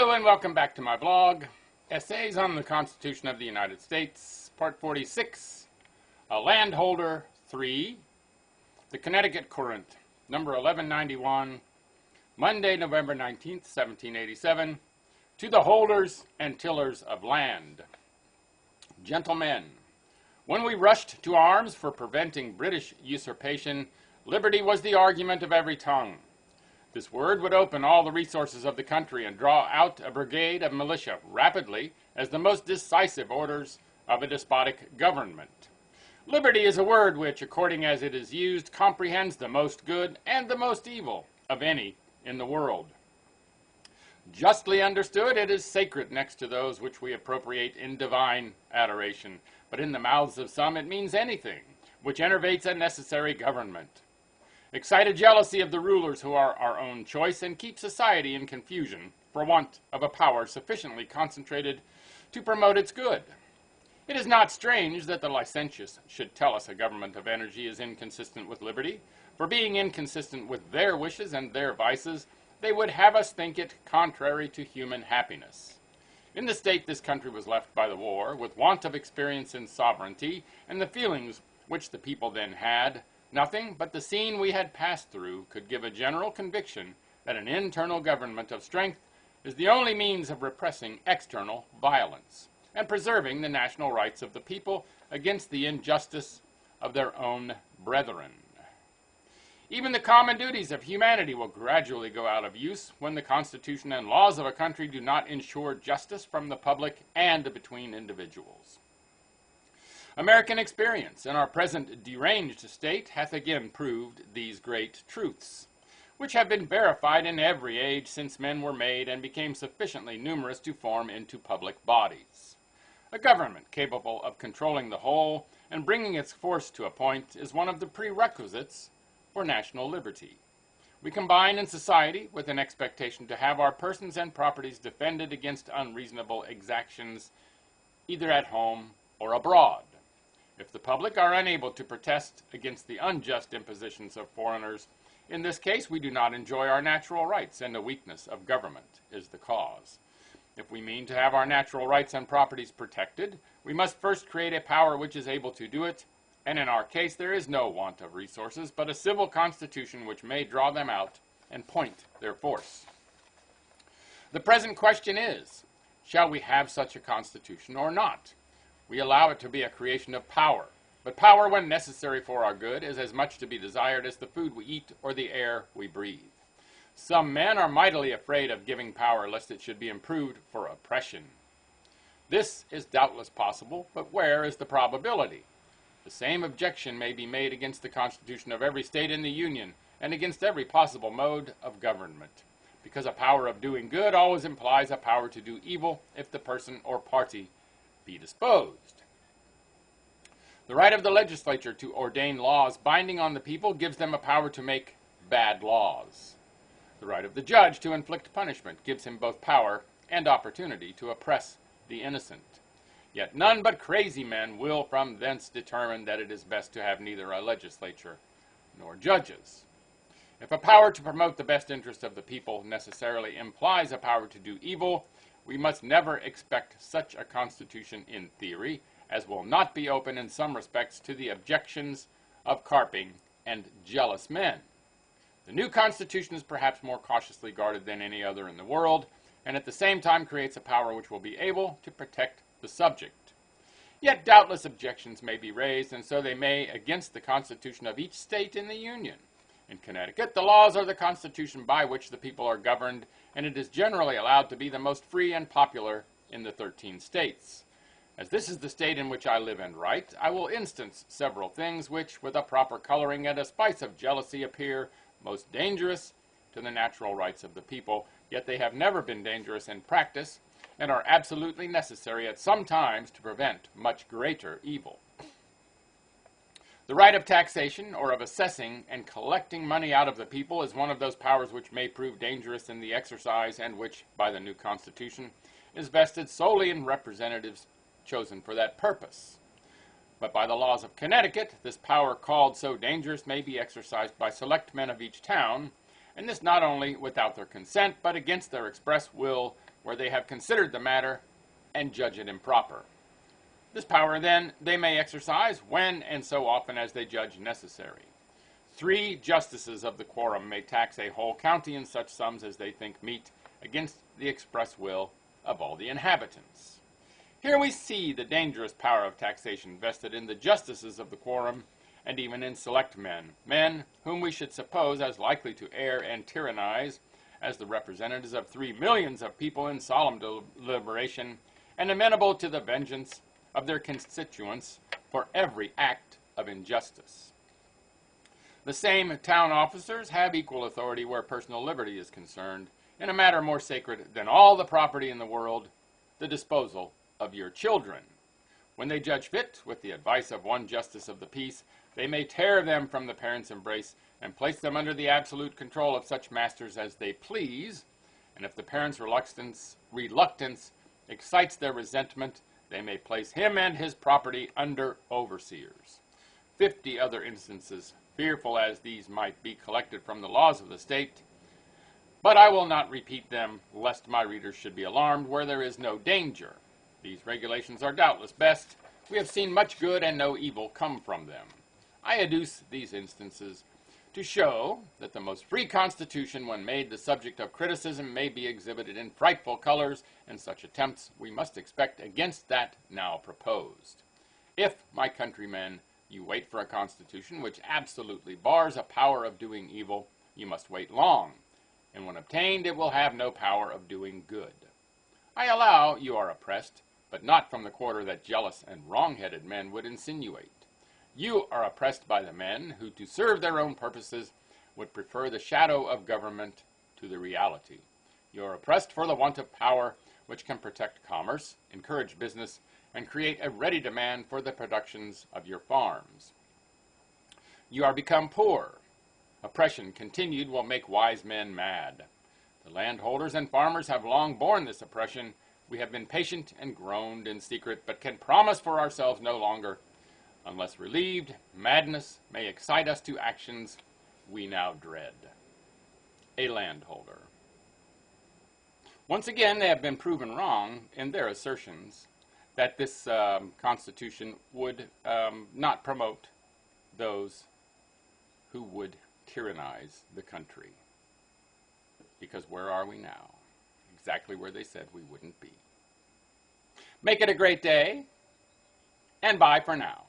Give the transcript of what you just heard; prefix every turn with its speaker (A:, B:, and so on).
A: Hello and welcome back to my blog, Essays on the Constitution of the United States, Part 46, A Landholder 3, the Connecticut Courant, number 1191, Monday, November 19th, 1787, to the holders and tillers of land. Gentlemen, when we rushed to arms for preventing British usurpation, liberty was the argument of every tongue. This word would open all the resources of the country and draw out a brigade of militia rapidly as the most decisive orders of a despotic government. Liberty is a word which, according as it is used, comprehends the most good and the most evil of any in the world. Justly understood, it is sacred next to those which we appropriate in divine adoration, but in the mouths of some it means anything which enervates a necessary government. Excite a jealousy of the rulers who are our own choice, and keep society in confusion for want of a power sufficiently concentrated to promote its good. It is not strange that the licentious should tell us a government of energy is inconsistent with liberty, for being inconsistent with their wishes and their vices, they would have us think it contrary to human happiness. In the state this country was left by the war, with want of experience in sovereignty, and the feelings which the people then had, nothing but the scene we had passed through could give a general conviction that an internal government of strength is the only means of repressing external violence and preserving the national rights of the people against the injustice of their own brethren. Even the common duties of humanity will gradually go out of use when the Constitution and laws of a country do not ensure justice from the public and between individuals. American experience in our present deranged state hath again proved these great truths, which have been verified in every age since men were made and became sufficiently numerous to form into public bodies. A government capable of controlling the whole and bringing its force to a point is one of the prerequisites for national liberty. We combine in society with an expectation to have our persons and properties defended against unreasonable exactions, either at home or abroad. If the public are unable to protest against the unjust impositions of foreigners, in this case we do not enjoy our natural rights, and a weakness of government is the cause. If we mean to have our natural rights and properties protected, we must first create a power which is able to do it, and in our case there is no want of resources, but a civil constitution which may draw them out and point their force. The present question is, shall we have such a constitution or not? We allow it to be a creation of power, but power, when necessary for our good, is as much to be desired as the food we eat or the air we breathe. Some men are mightily afraid of giving power lest it should be improved for oppression. This is doubtless possible, but where is the probability? The same objection may be made against the Constitution of every state in the Union and against every possible mode of government, because a power of doing good always implies a power to do evil if the person or party be disposed. The right of the legislature to ordain laws binding on the people gives them a power to make bad laws. The right of the judge to inflict punishment gives him both power and opportunity to oppress the innocent. Yet none but crazy men will from thence determine that it is best to have neither a legislature nor judges. If a power to promote the best interest of the people necessarily implies a power to do evil, we must never expect such a constitution in theory, as will not be open in some respects to the objections of carping and jealous men. The new constitution is perhaps more cautiously guarded than any other in the world, and at the same time creates a power which will be able to protect the subject. Yet doubtless objections may be raised, and so they may, against the constitution of each state in the Union. In Connecticut, the laws are the constitution by which the people are governed, and it is generally allowed to be the most free and popular in the 13 states. As this is the state in which I live and write, I will instance several things which, with a proper coloring and a spice of jealousy, appear most dangerous to the natural rights of the people, yet they have never been dangerous in practice, and are absolutely necessary at some times to prevent much greater evil. The right of taxation, or of assessing and collecting money out of the people, is one of those powers which may prove dangerous in the exercise, and which, by the new Constitution, is vested solely in representatives chosen for that purpose. But by the laws of Connecticut, this power called so dangerous may be exercised by select men of each town, and this not only without their consent, but against their express will, where they have considered the matter and judge it improper. This power, then, they may exercise when and so often as they judge necessary. 3 justices of the quorum may tax a whole county in such sums as they think meet against the express will of all the inhabitants. Here we see the dangerous power of taxation vested in the justices of the quorum, and even in select men whom we should suppose as likely to err and tyrannize as the representatives of 3 millions of people in solemn deliberation, and amenable to the vengeance of their constituents for every act of injustice. The same town officers have equal authority where personal liberty is concerned, in a matter more sacred than all the property in the world, the disposal of your children. When they judge fit, with the advice of one justice of the peace, they may tear them from the parents' embrace and place them under the absolute control of such masters as they please, and if the parents' reluctance excites their resentment, they may place him and his property under overseers. 50 other instances, fearful as these might be, collected from the laws of the state, but I will not repeat them, lest my readers should be alarmed where there is no danger. These regulations are doubtless best. We have seen much good and no evil come from them. I adduce these instances to show that the most free constitution, when made the subject of criticism, may be exhibited in frightful colors, and such attempts we must expect against that now proposed. If, my countrymen, you wait for a constitution which absolutely bars a power of doing evil, you must wait long, and when obtained it will have no power of doing good. I allow you are oppressed, but not from the quarter that jealous and wrong-headed men would insinuate. You are oppressed by the men who, to serve their own purposes, would prefer the shadow of government to the reality. You are oppressed for the want of power which can protect commerce, encourage business, and create a ready demand for the productions of your farms. You are become poor. Oppression continued will make wise men mad. The landholders and farmers have long borne this oppression. We have been patient and groaned in secret, but can promise for ourselves no longer. Unless relieved, madness may excite us to actions we now dread. A landholder. Once again, they have been proven wrong in their assertions that this Constitution would not promote those who would tyrannize the country. Because where are we now? Exactly where they said we wouldn't be. Make it a great day, and bye for now.